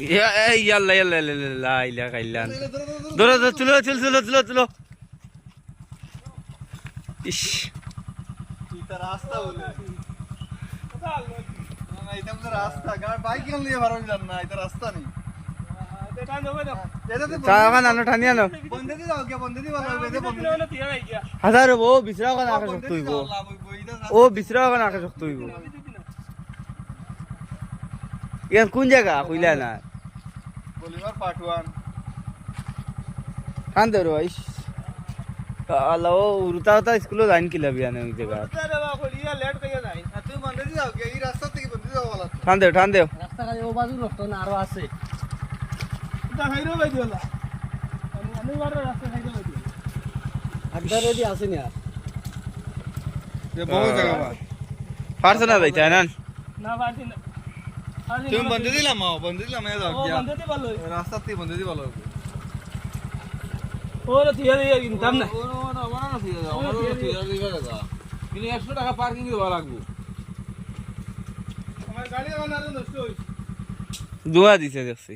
ইয়াল্লা ইয়াল্লা ইয়াল্লা ইলা কাইলান ধরো ধরো তুলো তুলো তুলো তুলো তুলো ইস এটা রাস্তা বলে না এটা তো রাস্তা গাড়ি বাইক কেন নিয়ে ভাড়া যান না এটা রাস্তা নেই এটা দেবো না এটাতে চাওয়া নানো ঠানিয়া নো বন্ধে দি যাও কে বন্ধে দি ভালো হবে যে বন্ধে হাজার ও বিছরা কোন আকাশ শক্ত হইব ও বিছরা কোন আকাশ শক্ত হইব ইয়ার কোন জায়গা কইলা না বলিবার পাটওয়ান কান ধরো ইস আল্লাহ ও উরতা উরতা স্কুলে যাইন কি লাভ ইয়ানে ওই জায়গা তুই বন্ধে দি যাও কে এই রাস্তা থেকে বন্ধে যাও বলা ঠান দেও রাস্তা খালি ও বাজু নষ্ট না আরো আছে এটা হাইরো বাই দিওলা আমি বারে রাস্তা খাইতে পারি আড্ডা রেডি আছে না যে বহু জায়গা বা পারছ না যাইতে না না পারছি না তুমি বন্ধে দিলাম বন্ধে দিলাম এ যাও ও কি বন্ধে দি ভালো রাস্তা থেকে বন্ধে দি ভালো হবে ওরে থিয়া দিয়া কিনতাম না কিন্তু 100 টাকা পার্কিং দেওয়া লাগবে আমার গাড়ি বানানো নষ্ট হইছে দুয়া দিছে দেখছি